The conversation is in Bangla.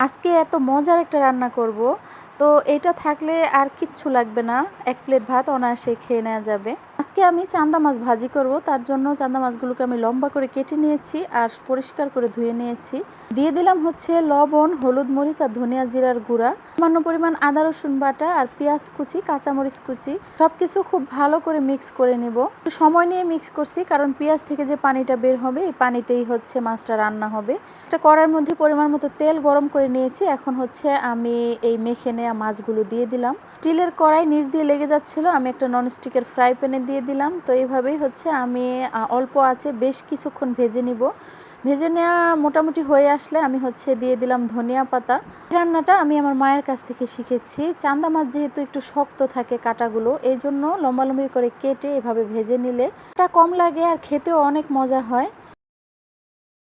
আজকে এত মজার একটা রান্না করব, তো এটা থাকলে আর কিচ্ছু লাগবে না। ১ প্লেট ভাত অনায়াসে খেয়ে নেওয়া যাবে। আজকে আমি চান্দা মাছ ভাজি করব, তার জন্য চান্দা মাছগুলোকে আমি লম্বা করে কেটে নিয়েছি আর পরিষ্কার করে ধুয়ে নিয়েছি। দিয়ে দিলাম হচ্ছে লবণ, হলুদ, মরিচ আর ধনিয়া জিরার গুঁড়া, সামান্য পরিমাণ আদা রসুন বাটা আর পেঁয়াজ কুচি, কাঁচামরিচ কুচি, সবকিছু খুব ভালো করে মিক্স করে নেব। সময় নিয়ে মিক্স করছি কারণ পেঁয়াজ থেকে যে পানিটা বের হবে এই পানিতেই হচ্ছে মাছটা রান্না হবে। একটা কড়াইয়ের মধ্যে পরিমাণ মতো তেল গরম করে নিয়েছি। এখন হচ্ছে আমি এই মেখে নেওয়া মাছগুলো দিয়ে দিলাম। স্টিলের কড়াই নিচ দিয়ে লেগে যাচ্ছিল, আমি একটা ননস্টিকের ফ্রাই প্যানে দিয়ে দিলাম। তো এইভাবেই হচ্ছে আমি অল্প আঁচে বেশ কিছুক্ষণ ভেজে নিব। ভেজে নেওয়া মোটামুটি হয়ে আসলে আমি হচ্ছে দিয়ে দিলাম ধনিয়া পাতা। এই রান্নাটা আমি আমার মায়ের কাছ থেকে শিখেছি। চান্দা মাছ যেহেতু একটু শক্ত থাকে কাঁটাগুলো, এই জন্য লম্বালম্বি করে কেটে এভাবে ভেজে নিলে এটা কম লাগে আর খেতেও অনেক মজা হয়।